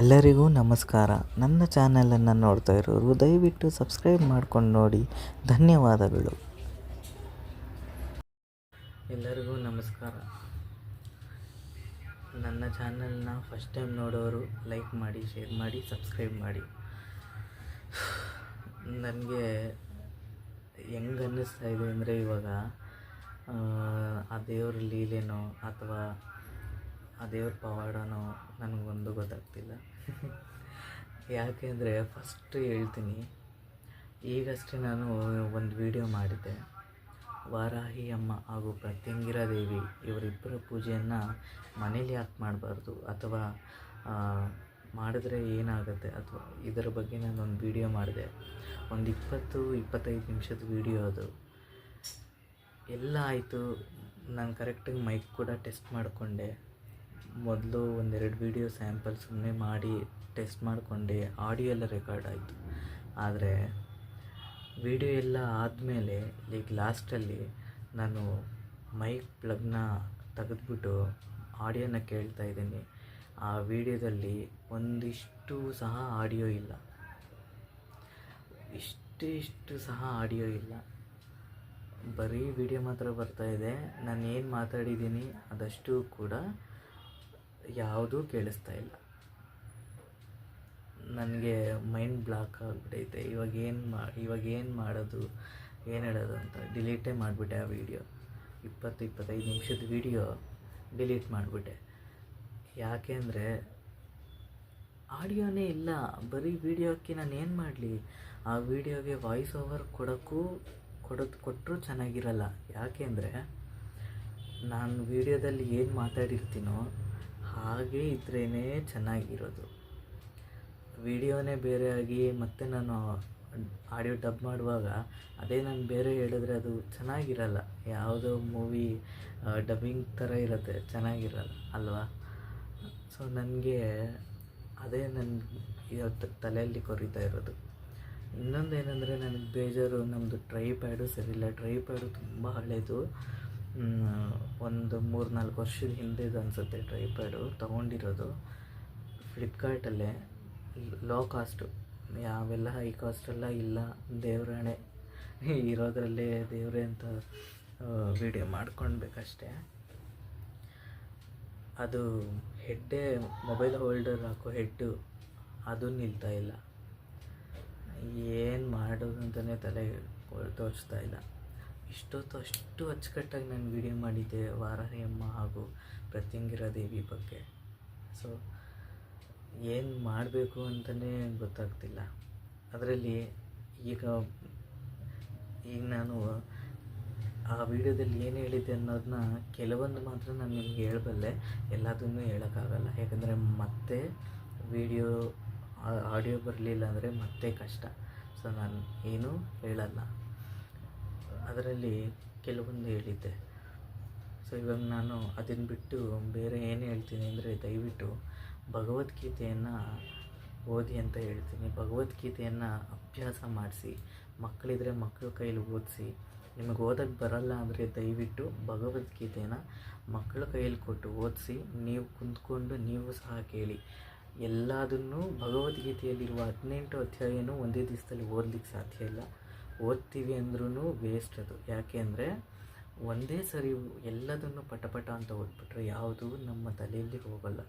ಎಲ್ಲರಿಗೂ ನಮಸ್ಕಾರ. ನನ್ನ ಚಾನಲನ್ನು ನೋಡ್ತಾ ಇರೋರು ದಯವಿಟ್ಟು ಸಬ್ಸ್ಕ್ರೈಬ್ ಮಾಡ್ಕೊಂಡು ನೋಡಿ. ಧನ್ಯವಾದಗಳು. ಎಲ್ಲರಿಗೂ ನಮಸ್ಕಾರ. ನನ್ನ ಚಾನಲ್ನ ಫಸ್ಟ್ ಟೈಮ್ ನೋಡೋರು ಲೈಕ್ ಮಾಡಿ, ಶೇರ್ ಮಾಡಿ, ಸಬ್ಸ್ಕ್ರೈಬ್ ಮಾಡಿ. ನನಗೆ ಹೆಂಗೆ ಅನ್ನಿಸ್ತಾ ಇದೆ ಅಂದರೆ ಇವಾಗ ಆ ದೇವ್ರ ಲೀಲೆನೋ ಅಥವಾ ಆ ದೇವ್ರ ಪವಾಡನೋ ನನಗೊಂದು ಗೊತ್ತಾಗ್ತಿಲ್ಲ. ಯಾಕೆಂದರೆ ಫಸ್ಟ್ ಹೇಳ್ತೀನಿ, ಈಗಷ್ಟೇ ನಾನು ಒಂದು ವಿಡಿಯೋ ಮಾಡಿದ್ದೆ. ವಾರಾಹಿ ಅಮ್ಮ ಹಾಗೂ ಪ್ರತ್ಯಂಗಿರಾ ದೇವಿ ಇವರಿಬ್ಬರ ಪೂಜೆಯನ್ನು ಮನೇಲಿ ಯಾಕೆ ಮಾಡಬಾರ್ದು, ಅಥವಾ ಮಾಡಿದ್ರೆ ಏನಾಗುತ್ತೆ, ಅಥವಾ ಇದರ ಬಗ್ಗೆ ನಾನೊಂದು ವಿಡಿಯೋ ಮಾಡಿದೆ. ಒಂದು 20-25 ನಿಮಿಷದ ವಿಡಿಯೋ ಅದು. ಎಲ್ಲ ಆಯಿತು. ನಾನು ಕರೆಕ್ಟಾಗಿ ಮೈಕ್ ಕೂಡ ಟೆಸ್ಟ್ ಮಾಡಿಕೊಂಡೆ. ಮೊದಲು ಒಂದೆರಡು ವಿಡಿಯೋ ಸ್ಯಾಂಪಲ್ ಸುಮ್ಮನೆ ಮಾಡಿ ಟೆಸ್ಟ್ ಮಾಡಿಕೊಂಡೆ. ಆಡಿಯೋ ಎಲ್ಲ ರೆಕಾರ್ಡ್ ಆಯಿತು. ಆದರೆ ವಿಡಿಯೋ ಎಲ್ಲ ಆದಮೇಲೆ ಲಾಸ್ಟಲ್ಲಿ ನಾನು ಮೈಕ್ ಪ್ಲಗ್ನ ತೆಗೆದ್ಬಿಟ್ಟು ಆಡಿಯೋನ ಕೇಳ್ತಾ ಇದ್ದೀನಿ. ಆ ವಿಡಿಯೋದಲ್ಲಿ ಒಂದಿಷ್ಟು ಸಹ ಆಡಿಯೋ ಇಲ್ಲ, ಇಷ್ಟು ಸಹ ಆಡಿಯೋ ಇಲ್ಲ. ಬರೀ ವಿಡಿಯೋ ಮಾತ್ರ ಬರ್ತಾಯಿದೆ. ನಾನು ಏನು ಮಾತಾಡಿದ್ದೀನಿ ಅದಷ್ಟು ಕೂಡ ಯಾವುದೂ ಕೇಳಿಸ್ತಾ ಇಲ್ಲ. ನನಗೆ ಮೈಂಡ್ ಬ್ಲಾಕ್ ಆಗಿಬಿಟ್ಟೈತೆ. ಇವಾಗ ಏನು ಮಾಡೋದು, ಏನು ಹೇಳೋದು ಅಂತ ಡಿಲೀಟೇ ಮಾಡಿಬಿಟ್ಟೆ. ಆ ವಿಡಿಯೋ 20-25 ನಿಮಿಷದ ವಿಡಿಯೋ ಡಿಲೀಟ್ ಮಾಡಿಬಿಟ್ಟೆ. ಯಾಕೆ ಅಂದರೆ ಆಡಿಯೋನೇ ಇಲ್ಲ, ಬರೀ ವಿಡಿಯೋಕ್ಕೆ ನಾನು ಏನು ಮಾಡಲಿ. ಆ ವಿಡಿಯೋಗೆ ವಾಯ್ಸ್ ಓವರ್ ಕೊಟ್ಟರೂ ಚೆನ್ನಾಗಿರಲ್ಲ. ಯಾಕೆ ಅಂದರೆ ನಾನು ವಿಡಿಯೋದಲ್ಲಿ ಏನು ಮಾತಾಡಿರ್ತೀನೋ ಹಾಗೇ ಇದ್ರೇ ಚೆನ್ನಾಗಿರೋದು. ವಿಡಿಯೋನೇ ಬೇರೆ ಆಗಿ ಮತ್ತೆ ನಾನು ಆಡಿಯೋ ಡಬ್ ಮಾಡುವಾಗ ಅದೇ ನಾನು ಬೇರೆ ಹೇಳಿದ್ರೆ ಅದು ಚೆನ್ನಾಗಿರಲ್ಲ. ಯಾವುದೋ ಮೂವಿ ಡಬ್ಬಿಂಗ್ ಥರ ಇರುತ್ತೆ, ಚೆನ್ನಾಗಿರಲ್ಲ ಅಲ್ವಾ. ಸೊ ನನಗೆ ಅದೇ ಇವತ್ತು ತಲೆಯಲ್ಲಿ ಕೊರಿತಾ ಇರೋದು. ಇನ್ನೊಂದು ಏನಂದರೆ ನನಗೆ ಬೇಜಾರು, ನಮ್ಮದು ಟ್ರೈಪ್ಯಾಡು ಸರಿಯಿಲ್ಲ. ಟ್ರೈಪ್ಯಾಡು ತುಂಬ ಹಳೇದು, ಒಂದು 3-4 ವರ್ಷದ ಹಿಂದೆದು ಅನಿಸುತ್ತೆ. ಟ್ರೈಪ್ಯಾಡು ತೊಗೊಂಡಿರೋದು ಫ್ಲಿಪ್ಕಾರ್ಟಲ್ಲೇ, ಲೋ ಕಾಸ್ಟು. ಯಾವೆಲ್ಲ ಹೈ ಕಾಸ್ಟೆಲ್ಲ ಇಲ್ಲ. ದೇವರಾಣೆ, ಇರೋದ್ರಲ್ಲೇ ದೇವರೇ ಅಂತ ವಿಡಿಯೋ ಮಾಡ್ಕೊಳ್ಬೇಕಷ್ಟೆ. ಅದು ಹೆಡ್ಡೇ, ಮೊಬೈಲ್ ಹೋಲ್ಡರ್ ಹಾಕೋ ಹೆಡ್ಡು ಅದು ನಿಲ್ತಾ ಇಲ್ಲ. ಏನು ಮಾಡೋದು ಅಂತಲೇ ತಲೆ ತೋಚ್ತಾ ಇಲ್ಲ. ಇಷ್ಟೊತ್ತು ಅಷ್ಟು ಅಚ್ಚುಕಟ್ಟಾಗಿ ನಾನು ವಿಡಿಯೋ ಮಾಡಿದ್ದೆ ವಾರಾಹಿ ಅಮ್ಮ ಹಾಗೂ ಪ್ರತ್ಯಂಗಿರಾ ದೇವಿ ಬಗ್ಗೆ. ಸೊ ಏನು ಮಾಡಬೇಕು ಅಂತಲೇ ಗೊತ್ತಾಗ್ತಿಲ್ಲ. ಅದರಲ್ಲಿ ಈಗ ನಾನು ಆ ವಿಡಿಯೋದಲ್ಲಿ ಏನು ಹೇಳಿದ್ದೆ ಅನ್ನೋದನ್ನ ಕೆಲವೊಂದು ಮಾತ್ರ ನಾನು ನಿಮಗೆ ಹೇಳಬಲ್ಲೆ, ಎಲ್ಲದನ್ನೂ ಹೇಳೋಕ್ಕಾಗಲ್ಲ. ಯಾಕಂದರೆ ಮತ್ತೆ ವಿಡಿಯೋ ಆಡಿಯೋ ಬರಲಿಲ್ಲ ಅಂದರೆ ಮತ್ತೆ ಕಷ್ಟ. ಸೊ ನಾನು ಏನೂ ಹೇಳಲ್ಲ. ಅದರಲ್ಲಿ ಕೆಲವೊಂದು ಹೇಳಿದ್ದೆ. ಸೊ ಇವಾಗ ನಾನು ಅದನ್ನು ಬಿಟ್ಟು ಬೇರೆ ಏನು ಹೇಳ್ತೀನಿ ಅಂದರೆ, ದಯವಿಟ್ಟು ಭಗವದ್ಗೀತೆಯನ್ನು ಓದಿ ಅಂತ ಹೇಳ್ತೀನಿ. ಭಗವದ್ಗೀತೆಯನ್ನು ಅಭ್ಯಾಸ ಮಾಡಿಸಿ. ಮಕ್ಕಳಿದ್ರೆ ಮಕ್ಕಳ ಕೈಲಿ ಓದಿಸಿ. ನಿಮಗೆ ಓದೋಕ್ಕೆ ಬರಲ್ಲ ಅಂದರೆ ದಯವಿಟ್ಟು ಭಗವದ್ಗೀತೆನ ಮಕ್ಕಳ ಕೈಯಲ್ಲಿ ಕೊಟ್ಟು ಓದಿಸಿ. ನೀವು ಕುಂತ್ಕೊಂಡು ನೀವು ಸಹ ಕೇಳಿ. ಎಲ್ಲದನ್ನೂ ಭಗವದ್ಗೀತೆಯಲ್ಲಿರುವ 18 ಅಧ್ಯಾಯನೂ ಒಂದೇ ದಿವಸದಲ್ಲಿ ಓದಲಿಕ್ಕೆ ಸಾಧ್ಯ ಇಲ್ಲ. ಓದ್ತೀವಿ ಅಂದ್ರೂ ವೇಸ್ಟ್ ಅದು. ಯಾಕೆ ಅಂದರೆ ಒಂದೇ ಸರಿ ಎಲ್ಲದನ್ನು ಪಟ ಅಂತ ಓದ್ಬಿಟ್ರೆ ಯಾವುದೂ ನಮ್ಮ ತಲೆಯಲ್ಲಿ ಹೋಗಲ್ಲ.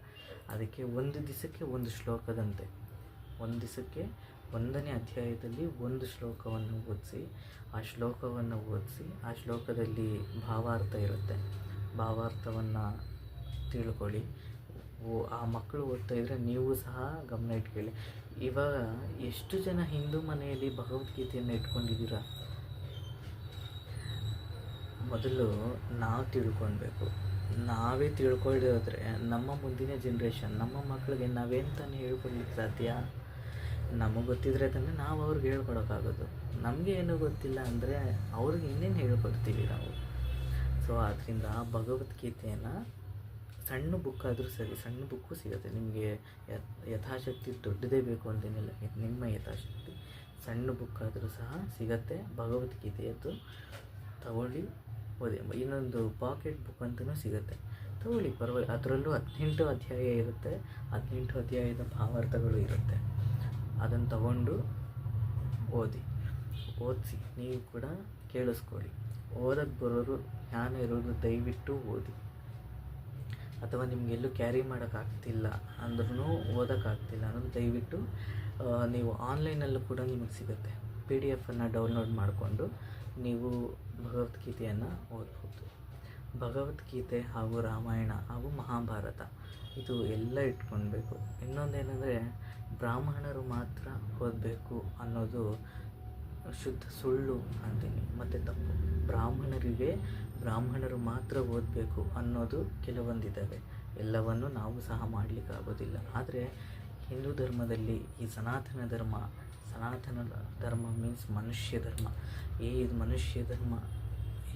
ಅದಕ್ಕೆ ಒಂದು ದಿವಸಕ್ಕೆ ಒಂದು ಶ್ಲೋಕದಂತೆ, ಒಂದು ದಿವಸಕ್ಕೆ 1ನೇ ಅಧ್ಯಾಯದಲ್ಲಿ ಒಂದು ಶ್ಲೋಕವನ್ನು ಓದಿಸಿ. ಆ ಶ್ಲೋಕವನ್ನು ಓದಿಸಿ, ಆ ಶ್ಲೋಕದಲ್ಲಿ ಭಾವಾರ್ಥ ಇರುತ್ತೆ, ಭಾವಾರ್ಥವನ್ನು ತಿಳ್ಕೊಳ್ಳಿ. ಆ ಮಕ್ಕಳು ಓದ್ತಾ ಇದ್ದರೆ ನೀವು ಸಹ ಗಮನ ಇಟ್ಕೊಳ್ಳಿ. ಇವಾಗ ಎಷ್ಟು ಜನ ಹಿಂದೂ ಮನೆಯಲ್ಲಿ ಭಗವದ್ಗೀತೆಯನ್ನು ಇಟ್ಕೊಂಡಿದ್ದೀರಾ? ಮೊದಲು ನಾವು ತಿಳ್ಕೊಳ್ಬೇಕು. ನಾವೇ ತಿಳ್ಕೊಳ್ಳದೆ ಹೋದರೆ ನಮ್ಮ ಮುಂದಿನ ಜನ್ರೇಷನ್, ನಮ್ಮ ಮಕ್ಕಳಿಗೆ ನಾವೇನು ತಾನೇ ಹೇಳ್ಕೊಡ್ಲಿಕ್ಕೆ ಸಾಧ್ಯ? ನಮಗೆ ಗೊತ್ತಿದ್ರೆ ತಾನೇ ನಾವು ಅವ್ರಿಗೆ ಹೇಳ್ಕೊಡೋಕ್ಕಾಗೋದು. ನಮಗೆ ಏನೂ ಗೊತ್ತಿಲ್ಲ ಅಂದರೆ ಅವ್ರಿಗೆ ಇನ್ನೇನು ಹೇಳ್ಕೊಡ್ತೀವಿ ನಾವು. ಸೊ ಆದ್ದರಿಂದ ಭಗವದ್ಗೀತೆಯನ್ನು ಸಣ್ಣ ಬುಕ್ ಆದರೂ ಸರಿ, ಸಣ್ಣ ಬುಕ್ಕು ಸಿಗುತ್ತೆ ನಿಮಗೆ. ಯಥಾಶಕ್ತಿ ದೊಡ್ಡದೇ ಬೇಕು ಅಂತೇನಿಲ್ಲ, ನಿಮ್ಮ ಯಥಾಶಕ್ತಿ ಸಣ್ಣ ಬುಕ್ ಆದರೂ ಸಹ ಸಿಗುತ್ತೆ. ಭಗವದ್ಗೀತೆಯದ್ದು ತಗೊಳ್ಳಿ, ಓದಿ. ಇನ್ನೊಂದು ಪಾಕೆಟ್ ಬುಕ್ ಅಂತಲೂ ಸಿಗುತ್ತೆ. ತಗೊಳ್ಳಿ, ಪರವಾಗಿಲ್ಲ. ಅದರಲ್ಲೂ 18 ಅಧ್ಯಾಯ ಇರುತ್ತೆ, 18 ಅಧ್ಯಾಯದ ಭಾವಾರ್ಥಗಳು ಇರುತ್ತೆ. ಅದನ್ನು ತಗೊಂಡು ಓದಿಸಿ ನೀವು ಕೂಡ ಕೇಳಿಸ್ಕೊಳ್ಳಿ. ಓದಕ್ಕೆ ಬರೋರು, ಜ್ಞಾನ ಇರೋರು ದಯವಿಟ್ಟು ಓದಿ. ಅಥವಾ ನಿಮಗೆಲ್ಲೂ ಕ್ಯಾರಿ ಮಾಡೋಕ್ಕಾಗ್ತಿಲ್ಲ ಅಂದ್ರೂ, ಓದೋಕ್ಕಾಗ್ತಿಲ್ಲ ಅನ್ನೋದು ದಯವಿಟ್ಟು ನೀವು ಆನ್ಲೈನಲ್ಲೂ ಕೂಡ ನಿಮಗೆ ಸಿಗುತ್ತೆ. PDF ಡೌನ್ಲೋಡ್ ಮಾಡಿಕೊಂಡು ನೀವು ಭಗವದ್ಗೀತೆಯನ್ನು ಓದ್ಬೋದು. ಭಗವದ್ಗೀತೆ ಹಾಗೂ ರಾಮಾಯಣ ಹಾಗೂ ಮಹಾಭಾರತ ಇದು ಎಲ್ಲ ಇಟ್ಕೊಳ್ಬೇಕು. ಇನ್ನೊಂದೇನೆಂದರೆ, ಬ್ರಾಹ್ಮಣರು ಮಾತ್ರ ಓದಬೇಕು ಅನ್ನೋದು ಶುದ್ಧ ಸುಳ್ಳು ಅಂತೀನಿ, ಮತ್ತು ತಪ್ಪು. ಬ್ರಾಹ್ಮಣರು ಮಾತ್ರ ಓದಬೇಕು ಅನ್ನೋದು ಕೆಲವೊಂದಿದ್ದಾವೆ. ಎಲ್ಲವನ್ನು ನಾವು ಸಹ ಮಾಡಲಿಕ್ಕಾಗೋದಿಲ್ಲ. ಆದರೆ ಹಿಂದೂ ಧರ್ಮದಲ್ಲಿ ಈ ಸನಾತನ ಧರ್ಮ ಮೀನ್ಸ್ ಮನುಷ್ಯ ಧರ್ಮ. ಇದು ಮನುಷ್ಯ ಧರ್ಮ.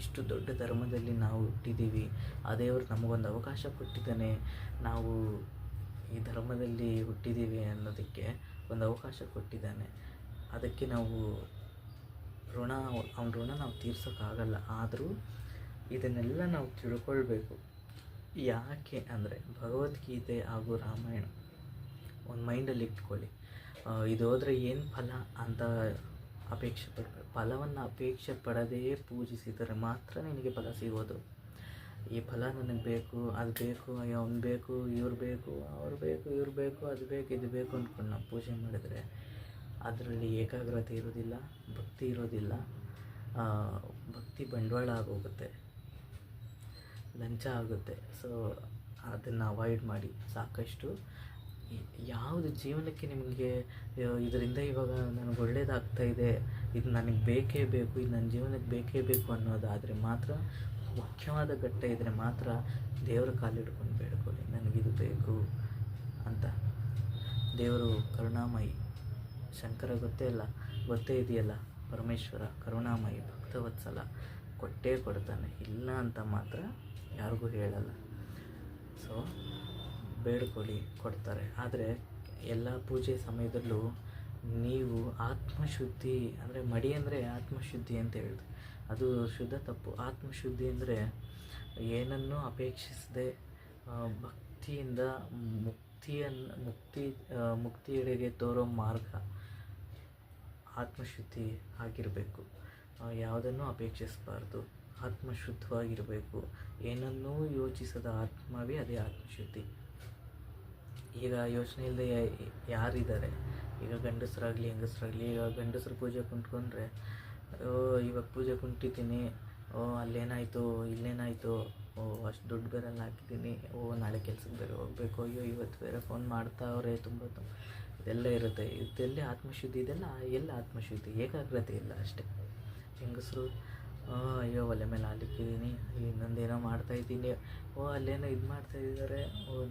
ಇಷ್ಟು ದೊಡ್ಡ ಧರ್ಮದಲ್ಲಿ ನಾವು ಹುಟ್ಟಿದ್ದೀವಿ. ಆ ದೇವರು ನಮಗೊಂದು ಅವಕಾಶ ಕೊಟ್ಟಿದ್ದಾನೆ. ನಾವು ಈ ಧರ್ಮದಲ್ಲಿ ಹುಟ್ಟಿದ್ದೀವಿ ಅನ್ನೋದಕ್ಕೆ ಒಂದು ಅವಕಾಶ ಕೊಟ್ಟಿದ್ದಾನೆ. ಅದಕ್ಕೆ ನಾವು ಅವನ ಋಣ ನಾವು ತೀರ್ಸೋಕ್ಕಾಗಲ್ಲ. ಆದರೂ ಇದನ್ನೆಲ್ಲ ನಾವು ತಿಳ್ಕೊಳ್ಬೇಕು. ಯಾಕೆ ಅಂದರೆ, ಭಗವದ್ಗೀತೆ ಹಾಗೂ ರಾಮಾಯಣ ಒಂದು ಮೈಂಡಲ್ಲಿ ಇಟ್ಕೊಳ್ಳಿ. ಇದು ಹೋದರೆ ಏನು ಫಲ ಅಂತ ಅಪೇಕ್ಷೆ ಪಡಬೇಕು. ಫಲವನ್ನು ಅಪೇಕ್ಷೆ ಪಡದೇ ಪೂಜಿಸಿದರೆ ಮಾತ್ರ ನಿನಗೆ ಫಲ ಸಿಗೋದು. ಈ ಫಲ ನನಗೆ ಬೇಕು, ಅದು ಬೇಕು, ಅವ್ನು ಬೇಕು, ಇವ್ರು ಬೇಕು, ಅವ್ರು ಬೇಕು, ಇವ್ರು ಬೇಕು, ಅದು ಬೇಕು, ಇದು ಬೇಕು ಅಂದ್ಕೊಂಡು ನಾವು ಪೂಜೆ ಮಾಡಿದರೆ ಅದರಲ್ಲಿ ಏಕಾಗ್ರತೆ ಇರೋದಿಲ್ಲ, ಭಕ್ತಿ ಇರೋದಿಲ್ಲ. ಭಕ್ತಿ ಬಂಡವಾಳ ಆಗೋಗುತ್ತೆ, ಲಂಚ ಆಗುತ್ತೆ. ಸೊ ಅದನ್ನು ಅವಾಯ್ಡ್ ಮಾಡಿ. ಸಾಕಷ್ಟು ಯಾವುದು ಜೀವನಕ್ಕೆ ನಿಮಗೆ ಇದರಿಂದ ಇವಾಗ ನನಗೆ ಒಳ್ಳೇದಾಗ್ತಾಯಿದೆ, ಇದು ನನಗೆ ಬೇಕೇ ಬೇಕು, ಇದು ನನ್ನ ಜೀವನಕ್ಕೆ ಬೇಕೇ ಬೇಕು ಅನ್ನೋದಾದರೆ ಮಾತ್ರ, ಮುಖ್ಯವಾದ ಘಟ್ಟ ಇದ್ದರೆ ಮಾತ್ರ ದೇವರ ಕಾಲಿಡ್ಕೊಂಡು ಬೇಡ್ಕೊಳ್ಳಿ, ನನಗಿದು ಬೇಕು ಅಂತ. ದೇವರು ಕರುಣಾಮಯಿ, ಶಂಕರ ಗೊತ್ತೇ ಇದೆಯಲ್ಲ, ಪರಮೇಶ್ವರ ಕರುಣಾಮಯಿ, ಭಕ್ತವತ್ಸಲ, ಕೊಟ್ಟೇ ಕೊಡ್ತಾನೆ. ಇಲ್ಲ ಅಂತ ಮಾತ್ರ ಯಾರಿಗೂ ಹೇಳಲ್ಲ. ಸೊ ಬೇಡ್ಕೊಳ್ಳಿ, ಕೊಡ್ತಾರೆ. ಆದರೆ ಎಲ್ಲ ಪೂಜೆ ಸಮಯದಲ್ಲೂ ನೀವು ಆತ್ಮಶುದ್ಧಿ ಅಂದರೆ, ಮಡಿ ಅಂದರೆ ಆತ್ಮಶುದ್ಧಿ ಅಂತ ಹೇಳಿದೆ, ಅದು ಶುದ್ಧ ತಪ್ಪು. ಆತ್ಮಶುದ್ಧಿ ಅಂದರೆ ಏನನ್ನೂ ಅಪೇಕ್ಷಿಸದೆ ಭಕ್ತಿಯಿಂದ ಮುಕ್ತಿಯೆಡೆಗೆ ತೋರೋ ಮಾರ್ಗ ಆತ್ಮಶುದ್ಧಿ ಆಗಿರಬೇಕು. ಯಾವುದನ್ನೂ ಅಪೇಕ್ಷಿಸಬಾರ್ದು, ಆತ್ಮಶುದ್ಧವಾಗಿರಬೇಕು. ಏನನ್ನೂ ಯೋಚಿಸದ ಆತ್ಮವೇ ಅದೇ ಆತ್ಮಶುದ್ಧಿ. ಈಗ ಯೋಚನೆ ಇಲ್ಲದೆ ಯಾರಿದ್ದಾರೆ? ಈಗ ಗಂಡಸರಾಗಲಿ ಹೆಂಗಸರಾಗಲಿ, ಈಗ ಗಂಡಸರು ಪೂಜೆ ಕುಂತ್ಕೊಂಡ್ರೆ, ಇವಾಗ ಪೂಜೆ ಕುಂಟಿದ್ದೀನಿ, ಅಲ್ಲೇನಾಯಿತು, ಇಲ್ಲೇನಾಯಿತು, ಅಷ್ಟು ದುಡ್ಡು ಬೇರೆ ಹಾಕಿದ್ದೀನಿ, ನಾಳೆ ಕೆಲ್ಸಕ್ಕೆ ಬೇರೆ ಹೋಗಬೇಕು, ಅಯ್ಯೋ ಇವತ್ತು ಬೇರೆ ಫೋನ್ ಮಾಡ್ತಾವ್ರೆ, ತುಂಬ ಇದೆಲ್ಲ ಇರುತ್ತೆ. ಇದೆಲ್ಲ ಆತ್ಮಶುದ್ಧಿ. ಇದೆಲ್ಲ ಎಲ್ಲ ಆತ್ಮಶುದ್ಧಿ? ಏಕಾಗ್ರತೆ ಇಲ್ಲ ಅಷ್ಟೇ. ಹೆಂಗಸರು, ಅಯ್ಯೋ ಒಲೆ ಮೇಲೆ ಹಾಲಿಕ್ಕಿದ್ದೀನಿ, ಇನ್ನೊಂದೇನೋ ಮಾಡ್ತಾಯಿದ್ದೀನಿ, ಅಲ್ಲೇನೋ ಇದು ಮಾಡ್ತಾಯಿದ್ದಾರೆ,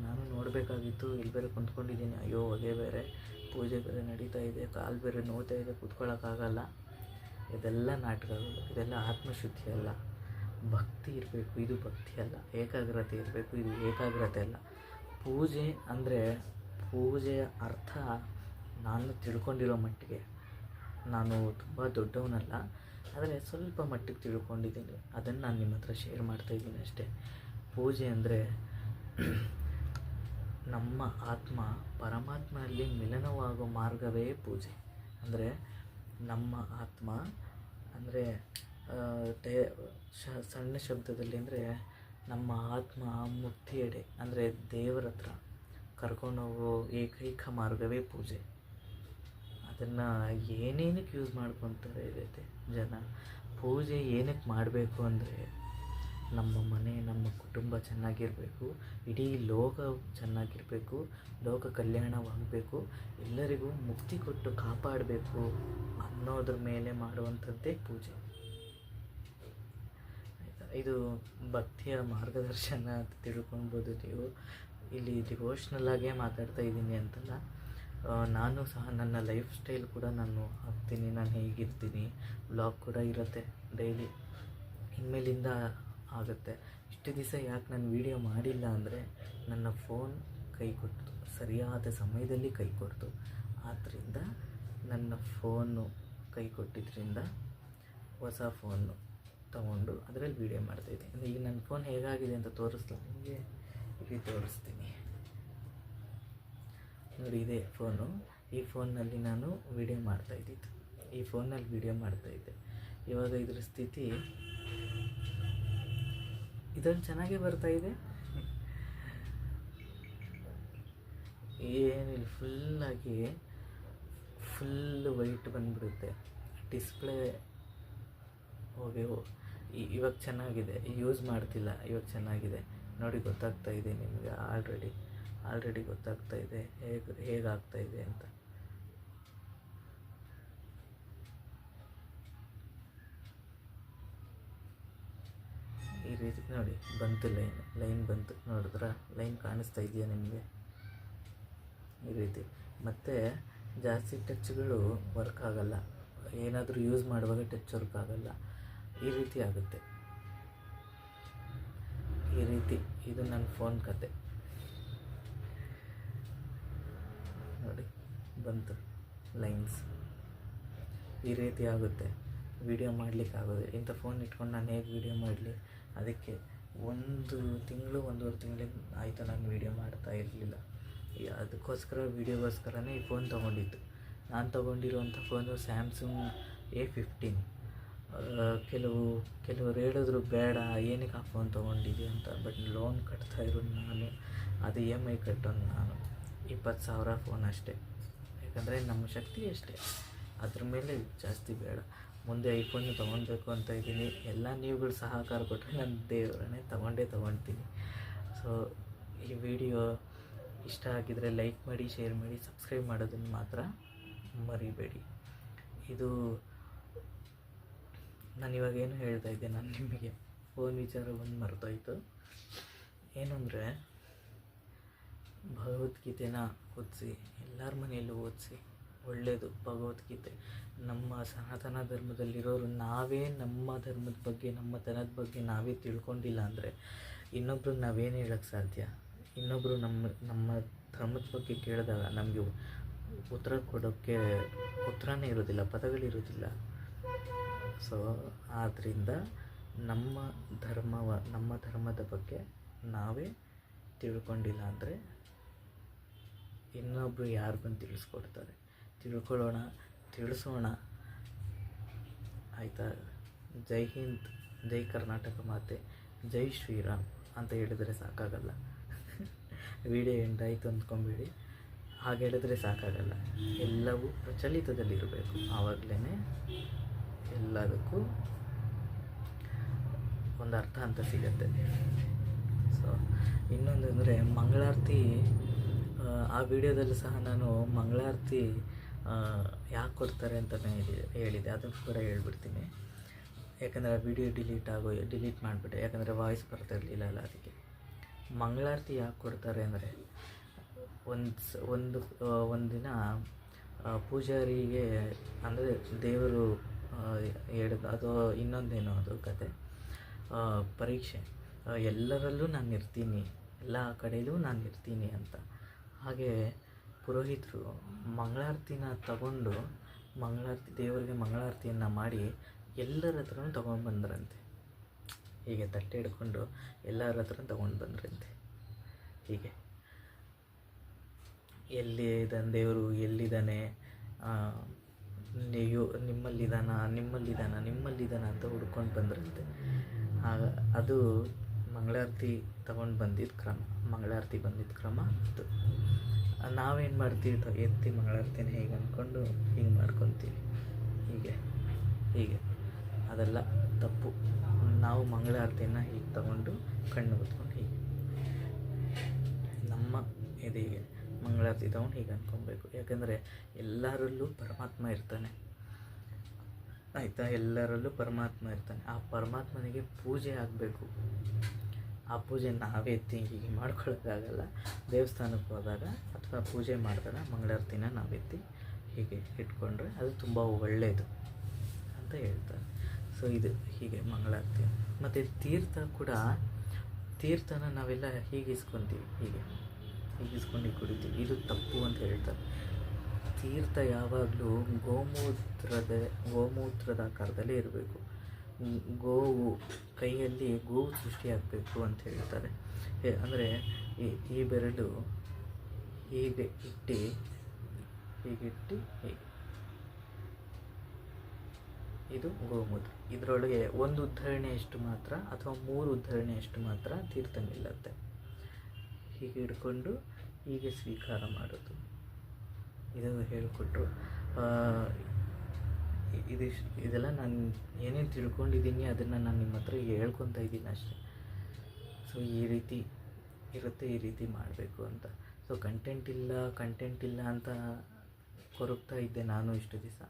ನಾನು ನೋಡಬೇಕಾಗಿತ್ತು, ಇಲ್ಲಿ ಬೇರೆ ಕುಂತ್ಕೊಂಡಿದ್ದೀನಿ, ಅಯ್ಯೋ ಹೊಗೆ ಬೇರೆ, ಪೂಜೆ ಬೇರೆ ನಡೀತಾ ಇದೆ, ಕಾಲು ಬೇರೆ ನೋವ್ತಾ ಇದೆ, ಕೂತ್ಕೊಳ್ಳೋಕ್ಕಾಗಲ್ಲ. ಇದೆಲ್ಲ ನಾಟಕಗಳು, ಇದೆಲ್ಲ ಆತ್ಮಶುದ್ಧಿ ಅಲ್ಲ. ಭಕ್ತಿ ಇರಬೇಕು, ಇದು ಭಕ್ತಿ ಅಲ್ಲ. ಏಕಾಗ್ರತೆ ಇರಬೇಕು, ಇದು ಏಕಾಗ್ರತೆ ಅಲ್ಲ. ಪೂಜೆ ಅಂದರೆ, ಪೂಜೆಯ ಅರ್ಥ ನಾನು ತಿಳ್ಕೊಂಡಿರೋ ಮಟ್ಟಿಗೆ, ನಾನು ತುಂಬ ದೊಡ್ಡವನಲ್ಲ, ಆದರೆ ಸ್ವಲ್ಪ ಮಟ್ಟಿಗೆ ತಿಳ್ಕೊಂಡಿದ್ದೀನಿ, ಅದನ್ನು ನಾನು ನಿಮ್ಮ ಹತ್ರ ಶೇರ್ ಮಾಡ್ತಾಯಿದ್ದೀನಿ ಅಷ್ಟೇ. ಪೂಜೆ ಅಂದರೆ ನಮ್ಮ ಆತ್ಮ ಪರಮಾತ್ಮನಲ್ಲಿ ಮಿಲನವಾಗೋ ಮಾರ್ಗವೇ ಪೂಜೆ. ಅಂದರೆ ನಮ್ಮ ಆತ್ಮ ಅಂದರೆ ಸಣ್ಣ ಶಬ್ದದಲ್ಲಿ ಅಂದರೆ, ನಮ್ಮ ಆತ್ಮ ಮುಕ್ತಿಯೆಡೆ ಅಂದರೆ ದೇವರ ಹತ್ರ ಕರ್ಕೊಂಡೋಗೋ ಏಕೈಕ ಮಾರ್ಗವೇ ಪೂಜೆ. ಅದನ್ನು ಏನೇನಕ್ಕೆ ಯೂಸ್ ಮಾಡ್ಕೊತಾರೆ ಇರುತ್ತೆ ಜನ. ಪೂಜೆ ಏನಕ್ಕೆ ಮಾಡಬೇಕು ಅಂದರೆ, ನಮ್ಮ ಮನೆ, ನಮ್ಮ ಕುಟುಂಬ ಚೆನ್ನಾಗಿರಬೇಕು, ಇಡೀ ಲೋಕ ಚೆನ್ನಾಗಿರಬೇಕು, ಲೋಕ ಕಲ್ಯಾಣವಾಗಬೇಕು, ಎಲ್ಲರಿಗೂ ಮುಕ್ತಿ ಕೊಟ್ಟು ಕಾಪಾಡಬೇಕು ಅನ್ನೋದ್ರ ಮೇಲೆ ಮಾಡುವಂಥದ್ದೇ ಪೂಜೆ. ಆಯಿತಾ? ಇದು ಭಕ್ತಿಯ ಮಾರ್ಗದರ್ಶನ ಅಂತ ತಿಳ್ಕೊಳ್ಬೋದು ನೀವು. ಇಲ್ಲಿ ಡಿವೋಷ್ನಲ್ ಆಗೇ ಮಾತಾಡ್ತಾ ಇದ್ದೀನಿ ಅಂತಲ್ಲ, ನಾನು ಸಹ ನನ್ನ ಲೈಫ್ ಸ್ಟೈಲ್ ಕೂಡ ನಾನು ಹಾಕ್ತೀನಿ, ನಾನು ಹೇಗಿರ್ತೀನಿ, ವ್ಲಾಗ್ ಕೂಡ ಇರುತ್ತೆ ಡೈಲಿ. ಇನ್ಮೇಲಿಂದ ಆಗುತ್ತೆ. ಇಷ್ಟು ದಿವಸ ಯಾಕೆ ನಾನು ವೀಡಿಯೋ ಮಾಡಿಲ್ಲ ಅಂದರೆ, ನನ್ನ ಫೋನ್ ಕೈ ಕೊಡ್ತು, ಸರಿಯಾದ ಸಮಯದಲ್ಲಿ ಕೈ ಕೊಡ್ತು. ಆದ್ದರಿಂದ ನನ್ನ ಫೋನು ಕೈ ಕೊಟ್ಟಿದ್ದರಿಂದ ಹೊಸ ಫೋನು ತೊಗೊಂಡು ಅದರಲ್ಲಿ ವೀಡಿಯೋ ಮಾಡ್ತಾಯಿದ್ದೀನಿ. ಈಗ ನನ್ನ ಫೋನ್ ಹೇಗಾಗಿದೆ ಅಂತ ತೋರಿಸ್ಲಾ ನಿಮಗೆ? ಇಲ್ಲಿ ತೋರಿಸ್ತೀನಿ ನೋಡಿ. ಇದೇ ಫೋನು. ಈ ಫೋನ್ನಲ್ಲಿ ನಾನು ವೀಡಿಯೋ ಮಾಡ್ತಾಯಿದ್ದಿದ್ದು. ಈ ಫೋನಲ್ಲಿ ವೀಡಿಯೋ ಮಾಡ್ತಾಯಿದ್ದೆ. ಇವಾಗ ಇದ್ರ ಸ್ಥಿತಿ ಇದರಲ್ಲಿ ಚೆನ್ನಾಗೇ ಬರ್ತಾಯಿದೆ. ಏನಿಲ್ಲ, ಫುಲ್ ವೈಟ್ ಬಂದ್ಬಿಡುತ್ತೆ ಡಿಸ್ಪ್ಲೇ. ಹೋಗಿ ಇವಾಗ ಚೆನ್ನಾಗಿದೆ, ಯೂಸ್ ಮಾಡ್ತಿಲ್ಲ, ಇವಾಗ ಚೆನ್ನಾಗಿದೆ ನೋಡಿ. ಗೊತ್ತಾಗ್ತಾ ಇದೆ ನಿಮಗೆ, ಆಲ್ರೆಡಿ ಗೊತ್ತಾಗ್ತಾ ಇದೆ ಹೇಗಾಗ್ತಾಯಿದೆ ಅಂತ. ಈ ರೀತಿ ನೋಡಿ, ಬಂತು ಲೈನ್ ಬಂತು, ನೋಡಿದ್ರ? ಲೈನ್ ಕಾಣಿಸ್ತಾ ಇದೆಯಾ ನಿಮಗೆ? ಈ ರೀತಿ. ಮತ್ತು ಜಾಸ್ತಿ ಟಚ್ಗಳು ವರ್ಕ್ ಆಗಲ್ಲ, ಏನಾದರೂ ಯೂಸ್ ಮಾಡುವಾಗ ಟಚ್ ವರ್ಕ್ ಆಗಲ್ಲ. ಈ ರೀತಿ ಆಗುತ್ತೆ. ಈ ರೀತಿ ಇದು ನನ್ನ ಫೋನ್ ಕತೆ ನೋಡಿ, ಬಂತು ಲೈನ್ಸ್. ಈ ರೀತಿ ಆಗುತ್ತೆ. ವೀಡಿಯೋ ಮಾಡಲಿಕ್ಕಾಗೋದು. ಇಂಥ ಫೋನ್ ಇಟ್ಕೊಂಡು ನಾನು ಹೇಗೆ ವೀಡಿಯೋ ಮಾಡಲಿ? ಅದಕ್ಕೆ 1 ತಿಂಗಳು 1.5 ತಿಂಗಳಿಂದ ಆಯಿತು ನಾನು ವೀಡಿಯೋ ಮಾಡ್ತಾ ಇರಲಿಲ್ಲ. ಅದಕ್ಕೋಸ್ಕರ ವೀಡಿಯೋಗೋಸ್ಕರನೇ ಈ ಫೋನ್ ತೊಗೊಂಡಿದ್ದು. ನಾನು ತೊಗೊಂಡಿರುವಂಥ ಫೋನು ಸ್ಯಾಮ್ಸಂಗ್ A15. ಕೆಲವರು ಹೇಳಿದ್ರು ಬೇಡ, ಏನಕ್ಕೆ ಆ ಫೋನ್ ತೊಗೊಂಡಿದ್ದೆ ಅಂತ. ಬಟ್ ಲೋನ್ ಕಟ್ತಾ ಇರೋದು ನಾನು, ಅದು EMI ಕಟ್ಟೋನು ನಾನು. 20,000 ಫೋನ್ ಅಷ್ಟೇ. ಯಾಕಂದರೆ ನಮ್ಮ ಶಕ್ತಿ ಅಷ್ಟೇ, ಅದ್ರ ಮೇಲೆ ಜಾಸ್ತಿ ಬೇಡ. ಮುಂದೆ ಐಫೋನ್ ತೊಗೊಳ್ಬೇಕು ಅಂತ ಇದ್ದೀನಿ. ಎಲ್ಲ ನೀವುಗಳು ಸಹಕಾರ ಕೊಟ್ಟರೆ ನನ್ನ ದೇವರನ್ನೇ ತೊಗೊಳ್ತೀನಿ. ಸೊ ಈ ವಿಡಿಯೋ ಇಷ್ಟ ಆಗಿದರೆ ಲೈಕ್ ಮಾಡಿ, ಶೇರ್ ಮಾಡಿ, ಸಬ್ಸ್ಕ್ರೈಬ್ ಮಾಡೋದನ್ನು ಮಾತ್ರ ಮರಿಬೇಡಿ. ಇದು ನಾನು ಇವಾಗ ಏನು ಹೇಳ್ತಾ ಇದ್ದೆ, ನಾನು ನಿಮಗೆ ಫೋನ್ ವಿಚಾರ ಒಂದು ಮರೆತೋಯ್ತು. ಏನು ಅಂದರೆ, ಭಗವದ್ಗೀತೆನ ಓದಿಸಿ, ಎಲ್ಲರ ಮನೆಯಲ್ಲೂ ಓದಿಸಿ, ಒಳ್ಳೆಯದು. ಭಗವದ್ಗೀತೆ ನಮ್ಮ ಸನಾತನ ಧರ್ಮದಲ್ಲಿರೋರು ನಾವೇ ನಮ್ಮ ಧರ್ಮದ ಬಗ್ಗೆ, ನಮ್ಮ ತನದ ಬಗ್ಗೆ ನಾವೇ ತಿಳ್ಕೊಂಡಿಲ್ಲ ಅಂದರೆ ಇನ್ನೊಬ್ರಿಗೆ ನಾವೇನು ಹೇಳೋಕ್ಕೆ ಸಾಧ್ಯ? ಇನ್ನೊಬ್ಬರು ನಮ್ಮ ಧರ್ಮದ ಬಗ್ಗೆ ಕೇಳಿದಾಗ ನಮಗೆ ಉತ್ತರ ಕೊಡೋಕ್ಕೆ ಉತ್ತರನೇ ಇರೋದಿಲ್ಲ, ಪದಗಳಿರೋದಿಲ್ಲ. ಸೊ ಆದ್ದರಿಂದ ನಮ್ಮ ಧರ್ಮದ ಬಗ್ಗೆ ನಾವೇ ತಿಳ್ಕೊಂಡಿಲ್ಲ ಅಂದರೆ ಇನ್ನೊಬ್ಬರು ಯಾರು ಬಂದು ತಿಳಿಸ್ಕೊಡ್ತಾರೆ? ತಿಳ್ಕೊಳ್ಳೋಣ, ತಿಳಿಸೋಣ, ಆಯಿತಾ? ಜೈ ಹಿಂದ್, ಜೈ ಕರ್ನಾಟಕ ಮಾತೆ, ಜೈ ಶ್ರೀರಾಮ್ ಅಂತ ಹೇಳಿದರೆ ಸಾಕಾಗಲ್ಲ. ವಿಡಿಯೋ ಎಂಡಾಯಿತು ಅಂದ್ಕೊಂಬೇಡಿ, ಹಾಗೆ ಹೇಳಿದ್ರೆ ಸಾಕಾಗಲ್ಲ. ಎಲ್ಲವೂ ಪ್ರಚಲಿತದಲ್ಲಿರಬೇಕು, ಆವಾಗಲೇ ಎಲ್ಲದಕ್ಕೂ ಒಂದು ಅರ್ಥ ಅಂತ ಸಿಗತ್ತೆ. ಸೊ ಇನ್ನೊಂದು ಅಂದರೆ ಮಂಗಳಾರತಿ. ಆ ವಿಡಿಯೋದಲ್ಲೂ ಸಹ ನಾನು ಮಂಗಳಾರತಿ ಯಾಕೆ ಕೊಡ್ತಾರೆ ಅಂತಲೇ ಹೇಳಿದೆ, ಅದನ್ನು ಕೂಡ ಹೇಳ್ಬಿಡ್ತೀನಿ. ಯಾಕಂದರೆ ಆ ವಿಡಿಯೋ ಡಿಲೀಟ್ ಮಾಡಿಬಿಟ್ಟೆ, ಯಾಕಂದರೆ ವಾಯ್ಸ್ ಬರ್ತಾ ಇರಲಿಲ್ಲ ಅಲ್ಲ, ಅದಕ್ಕೆ. ಮಂಗಳಾರತಿ ಯಾಕೆ ಕೊಡ್ತಾರೆ ಅಂದರೆ, ಒಂದು ದಿನ ಪೂಜಾರಿಗೆ ಅಂದರೆ ದೇವರು ಹೇಳಿದ, ಅದು ಇನ್ನೊಂದೇನೋ ಅದು ಕತೆ, ಪರೀಕ್ಷೆ. ಎಲ್ಲರಲ್ಲೂ ನಾನು ಇರ್ತೀನಿ, ಎಲ್ಲ ಕಡೆಯಲ್ಲೂ ನಾನು ಇರ್ತೀನಿ ಅಂತ. ಹಾಗೆ ಪುರೋಹಿತರು ಮಂಗಳಾರತಿನ ತಗೊಂಡು, ದೇವರಿಗೆ ಮಂಗಳಾರತಿಯನ್ನು ಮಾಡಿ ಎಲ್ಲರ ಹತ್ರನೂ ತೊಗೊಂಡು ಬಂದ್ರಂತೆ. ಹೀಗೆ ತಟ್ಟೆ ಹಿಡ್ಕೊಂಡು ಎಲ್ಲರ ಹತ್ರ ತೊಗೊಂಡು ಬಂದ್ರಂತೆ. ಹೀಗೆ ಎಲ್ಲಿದ್ದಾನೆ ದೇವರು, ಎಲ್ಲಿದ್ದಾನೆ, ನಿಮ್ಮಲ್ಲಿದ್ದಾನ ಅಂತ ಹುಡ್ಕೊಂಡು ಬಂದ್ರಂತೆ. ಅದು ಮಂಗಳಾರತಿ ತಗೊಂಡು ಬಂದಿದ್ದ ಕ್ರಮ, ಮಂಗಳಾರತಿ ಬಂದಿದ್ದ ಕ್ರಮ ಅದು. ನಾವೇನು ಮಾಡ್ತೀವಿ, ಎತ್ತಿ ಮಂಗಳಾರತಿನ ಹೀಗೆ ಅಂದ್ಕೊಂಡು ಹಿಂಗೆ ಮಾಡ್ಕೊತೀವಿ, ಹೀಗೆ ಅದೆಲ್ಲ ತಪ್ಪು. ನಾವು ಮಂಗಳಾರತಿನ ಹೀಗೆ ತಗೊಂಡು ಕಣ್ಣು ಹೊತ್ಕೊಂಡು ಹೀಗೆ ನಮ್ಮ ಎದೆಗೆ ಮಂಗಳಾರತಿ ತಗೊಂಡು ಹೀಗೆ ಅಂದ್ಕೊಬೇಕು. ಯಾಕಂದರೆ ಎಲ್ಲರಲ್ಲೂ ಪರಮಾತ್ಮ ಇರ್ತಾನೆ, ಆಯಿತಾ? ಎಲ್ಲರಲ್ಲೂ ಪರಮಾತ್ಮ ಇರ್ತಾನೆ. ಆ ಪರಮಾತ್ಮನಿಗೆ ಪೂಜೆ ಆಗಬೇಕು. ಆ ಪೂಜೆ ನಾವೇ ಎತ್ತಿ ಹೀಗೆ ಮಾಡ್ಕೊಳ್ಳೋಕ್ಕಾಗಲ್ಲ. ದೇವಸ್ಥಾನಕ್ಕೆ ಹೋದಾಗ ಅಥವಾ ಪೂಜೆ ಮಾಡಿದಾಗ ಮಂಗಳಾರತಿನ ನಾವೆತ್ತಿ ಹೀಗೆ ಇಟ್ಕೊಂಡ್ರೆ ಅದು ತುಂಬ ಒಳ್ಳೆಯದು ಅಂತ ಹೇಳ್ತಾರೆ. ಸೊ ಇದು ಹೀಗೆ ಮಂಗಳಾರತಿ. ಮತ್ತು ತೀರ್ಥನ ನಾವೆಲ್ಲ ಹೀಗೆ ಇಸ್ಕೊತೀವಿ, ಹೀಗೆ ಇಸ್ಕೊಂಡು ಕುಡಿತೀವಿ. ಇದು ತಪ್ಪು ಅಂತ ಹೇಳ್ತಾರೆ. ತೀರ್ಥ ಯಾವಾಗಲೂ ಗೋಮೂತ್ರದ ಆಕಾರದಲ್ಲೇ ಇರಬೇಕು. ಕೈಯಲ್ಲಿ ಗೋವು ಸೃಷ್ಟಿಯಾಗಬೇಕು ಅಂತ ಹೇಳ್ತಾರೆ. ಅಂದರೆ ಈ ಬೆರಳು ಹೀಗೆ ಇಟ್ಟು ಹೀಗಿಟ್ಟು ಹೀಗೆ, ಇದು ಗೋಮೂತ್ರ. ಇದರೊಳಗೆ ಒಂದು ಉದ್ಧರಣೆಯಷ್ಟು ಮಾತ್ರ ಅಥವಾ 3 ಉದ್ಧರಣೆಯಷ್ಟು ಮಾತ್ರ ತೀರ್ಥ ನಿಲ್ಲುತ್ತೆ. ಹೀಗೆ ಹಿಡ್ಕೊಂಡು ಹೀಗೆ ಸ್ವೀಕಾರ ಮಾಡೋದು, ಇದು ಹೇಳಿಕೊಟ್ರು. ಇದೆಲ್ಲ ನಾನು ಏನೇನು ತಿಳ್ಕೊಂಡಿದ್ದೀನಿ ಅದನ್ನು ನಾನು ನಿಮ್ಮ ಹತ್ರ ಹೇಳ್ಕೊತಾ ಇದ್ದೀನಿ ಅಷ್ಟೇ. ಸೊ ಈ ರೀತಿ ಇರುತ್ತೆ, ಈ ರೀತಿ ಮಾಡಬೇಕು ಅಂತ. ಸೊ ಕಂಟೆಂಟ್ ಇಲ್ಲ ಅಂತ ಕೊರಗ್ತಾ ಇದ್ದೆ ನಾನು ಇಷ್ಟು ದಿವಸ.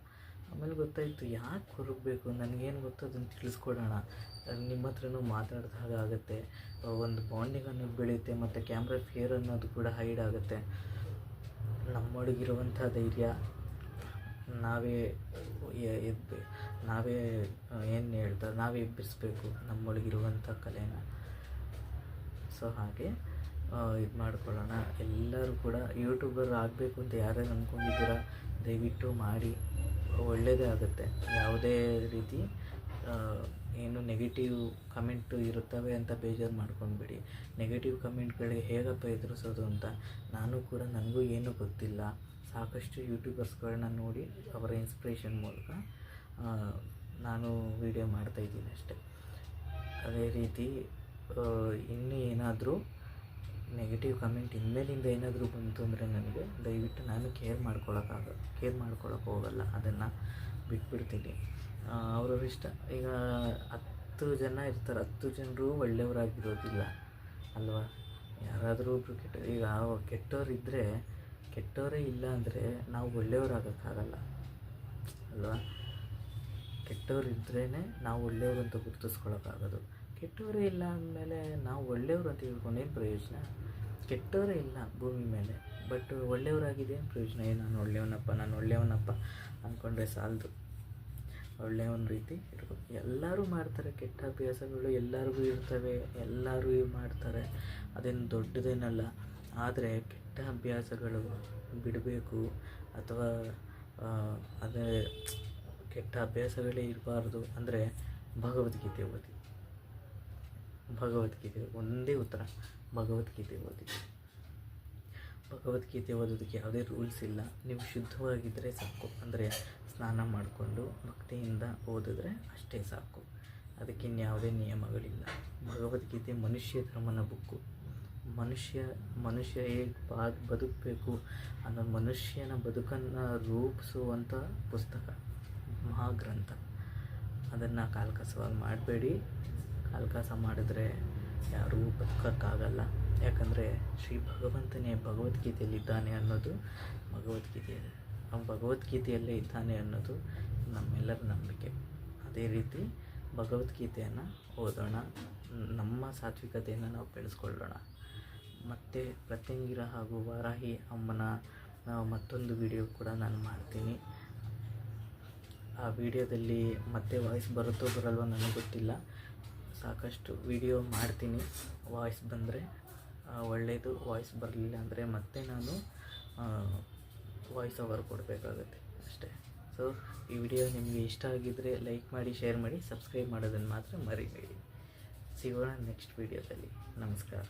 ಆಮೇಲೆ ಗೊತ್ತಾಯಿತು ಯಾಕೆ ಕೊರಗಬೇಕು, ನನಗೇನು ಗೊತ್ತೋ ಅದನ್ನು ತಿಳಿಸ್ಕೊಡೋಣ. ನಿಮ್ಮ ಹತ್ರನೂ ಮಾತಾಡಿದಾಗ ಆಗುತ್ತೆ, ಒಂದು ಬಾಂಡಿಂಗ್ ಅನ್ನೋದು ಬೆಳೆಯುತ್ತೆ, ಮತ್ತು ಕ್ಯಾಮ್ರಾ ಫಿಯರ್ ಅನ್ನೋದು ಕೂಡ ಹೈಡ್ ಆಗುತ್ತೆ. ನಮ್ಮೊಳಗಿರುವಂಥ ಧೈರ್ಯ ನಾವೇ ಏನು ಹೇಳ್ತಾರೆ, ನಾವೇ ಎಬ್ಬಿಸಬೇಕು ನಮ್ಮೊಳಗಿರುವಂಥ ಕಲೆನ. ಸೊ ಹಾಗೆ ಇದು ಮಾಡ್ಕೊಳ್ಳೋಣ. ಎಲ್ಲರೂ ಕೂಡ ಯೂಟ್ಯೂಬರ್ ಆಗಬೇಕು ಅಂತ ಯಾರ್ಯಾರು ಅಂದ್ಕೊಂಡಿದ್ದೀರಾ ದಯವಿಟ್ಟು ಮಾಡಿ, ಒಳ್ಳೆಯದೇ ಆಗುತ್ತೆ. ಯಾವುದೇ ರೀತಿ ಏನು ನೆಗೆಟಿವ್ ಕಮೆಂಟು ಇರುತ್ತವೆ ಅಂತ ಬೇಜಾರು ಮಾಡ್ಕೊಂಡ್ಬಿಡಿ. ನೆಗೆಟಿವ್ ಕಮೆಂಟ್ಗಳಿಗೆ ಹೇಗಪ್ಪ ಎದುರಿಸೋದು ಅಂತ ನನಗೂ ಏನೂ ಗೊತ್ತಿಲ್ಲ. ಸಾಕಷ್ಟು ಯೂಟ್ಯೂಬರ್ಸ್ಗಳನ್ನ ನೋಡಿ ಅವರ ಇನ್ಸ್ಪಿರೇಷನ್ ಮೂಲಕ ನಾನು ವಿಡಿಯೋ ಮಾಡ್ತಾಯಿದ್ದೀನಿ ಅಷ್ಟೆ. ಅದೇ ರೀತಿ ಇನ್ನೂ ಏನಾದರೂ ನೆಗೆಟಿವ್ ಕಮೆಂಟ್ ಇನ್ಮೇಲಿಂದ ಏನಾದರೂ ಬಂತು ಅಂದರೆ ನನಗೆ ದಯವಿಟ್ಟು ನಾನು ಕೇರ್ ಮಾಡ್ಕೊಳಕ್ಕೆ ಹೋಗಲ್ಲ, ಅದನ್ನು ಬಿಟ್ಬಿಡ್ತೀನಿ. ಅವ್ರವ್ರ ಇಷ್ಟ. ಈಗ 10 ಜನ ಇರ್ತಾರೆ, 10 ಜನರು ಒಳ್ಳೆಯವರಾಗಿರೋದಿಲ್ಲ ಅಲ್ವಾ. ಯಾರಾದರೂ ಒಬ್ಬರು ಈಗ ಕೆಟ್ಟವರೇ ಇಲ್ಲ ಅಂದರೆ ನಾವು ಒಳ್ಳೆಯವರಾಗೋಕ್ಕಾಗಲ್ಲ ಅಲ್ವಾ. ಕೆಟ್ಟವರಿದ್ರೇ ನಾವು ಒಳ್ಳೆಯವರು ಅಂತ ಗುರುತಿಸ್ಕೊಳಕ್ಕಾಗೋದು. ಕೆಟ್ಟವರೇ ಇಲ್ಲ ಅಂದಮೇಲೆ ನಾವು ಒಳ್ಳೆಯವರು ಅಂತ ಹೇಳ್ಕೊಂಡೇನು ಪ್ರಯೋಜನ? ಕೆಟ್ಟವರೇ ಇಲ್ಲ ಭೂಮಿ ಮೇಲೆ, ಬಟ್ ಒಳ್ಳೆಯವರಾಗಿದ್ದೇನು ಪ್ರಯೋಜನ? ನಾನು ಒಳ್ಳೆಯವನಪ್ಪ ಅಂದ್ಕೊಂಡ್ರೆ ಸಾಲದು. ಒಳ್ಳೆಯವನ ರೀತಿ ಇರಬೇಕು. ಎಲ್ಲರೂ ಮಾಡ್ತಾರೆ ಕೆಟ್ಟ ಅಭ್ಯಾಸಗಳು, ಎಲ್ಲರಿಗೂ ಇರ್ತವೆ, ಎಲ್ಲರೂ ಮಾಡ್ತಾರೆ, ಅದೇನು ದೊಡ್ಡದೇನಲ್ಲ. ಆದರೆ ಕೆಟ್ಟ ಅಭ್ಯಾಸಗಳು ಬಿಡಬೇಕು, ಅಥವಾ ಅದೇ ಕೆಟ್ಟ ಅಭ್ಯಾಸಗಳೇ ಇರಬಾರ್ದು ಅಂದರೆ ಭಗವದ್ಗೀತೆ ಒಂದೇ ಉತ್ತರ. ಭಗವದ್ಗೀತೆ ಓದೋದಕ್ಕೆ ಯಾವುದೇ ರೂಲ್ಸ್ ಇಲ್ಲ. ನೀವು ಶುದ್ಧವಾಗಿದ್ದರೆ ಸಾಕು. ಅಂದರೆ ಸ್ನಾನ ಮಾಡಿಕೊಂಡು ಭಕ್ತಿಯಿಂದ ಓದಿದ್ರೆ ಅಷ್ಟೇ ಸಾಕು. ಅದಕ್ಕಿನ್ಯಾವುದೇ ನಿಯಮಗಳಿಲ್ಲ. ಭಗವದ್ಗೀತೆ ಮನುಷ್ಯ ಧರ್ಮನ ಬುಕ್ಕು. ಮನುಷ್ಯ ಹೇಗೆ ಬದುಕಬೇಕು ಅನ್ನೋ ಮನುಷ್ಯನ ಬದುಕನ್ನು ರೂಪಿಸುವಂಥ ಪುಸ್ತಕ, ಮಹಾಗ್ರಂಥ. ಅದನ್ನು ಕಾಲಕಸವಾಗಿ ಮಾಡಬೇಡಿ. ಕಾಲಕಸ ಮಾಡಿದ್ರೆ ಯಾರೂ ಬದುಕೋಕ್ಕಾಗಲ್ಲ. ಯಾಕಂದರೆ ಶ್ರೀ ಭಗವಂತನೇ ಭಗವದ್ಗೀತೆಯಲ್ಲಿದ್ದಾನೆ ಅನ್ನೋದು ಭಗವದ್ಗೀತೆಯಲ್ಲೇ ಇದ್ದಾನೆ ಅನ್ನೋದು ನಮ್ಮೆಲ್ಲರ ನಂಬಿಕೆ. ಅದೇ ರೀತಿ ಭಗವದ್ಗೀತೆಯನ್ನು ಓದೋಣ, ನಮ್ಮ ಸಾತ್ವಿಕತೆಯನ್ನು ನಾವು ಬೆಳೆಸ್ಕೊಳ್ಳೋಣ. ಮತ್ತು ಪ್ರತ್ಯಂಗಿರ ಹಾಗೂ ವಾರಾಹಿ ಅಮ್ಮನ ಮತ್ತೊಂದು ವಿಡಿಯೋ ಕೂಡ ನಾನು ಮಾಡ್ತೀನಿ. ಆ ವಿಡಿಯೋದಲ್ಲಿ ಮತ್ತೆ ವಾಯ್ಸ್ ಬರುತ್ತೋ ಬರಲ್ವೋ ನನಗೆ ಗೊತ್ತಿಲ್ಲ. ಸಾಕಷ್ಟು ವಿಡಿಯೋ ಮಾಡ್ತೀನಿ. ವಾಯ್ಸ್ ಬಂದರೆ ಒಳ್ಳೆಯದು, ವಾಯ್ಸ್ ಬರಲಿಲ್ಲ ಅಂದರೆ ಮತ್ತೆ ನಾನು ವಾಯ್ಸ್ ಓವರ್ ಕೊಡಬೇಕಾಗುತ್ತೆ ಅಷ್ಟೇ. ಸೊ ಈ ವಿಡಿಯೋ ನಿಮಗೆ ಇಷ್ಟ ಆಗಿದ್ದರೆ ಲೈಕ್ ಮಾಡಿ, ಶೇರ್ ಮಾಡಿ, ಸಬ್ಸ್ಕ್ರೈಬ್ ಮಾಡೋದನ್ನು ಮಾತ್ರ ಮರಿಬೇಡಿ. ಸಿಗೋಣ ನೆಕ್ಸ್ಟ್ ವಿಡಿಯೋದಲ್ಲಿ. ನಮಸ್ಕಾರ.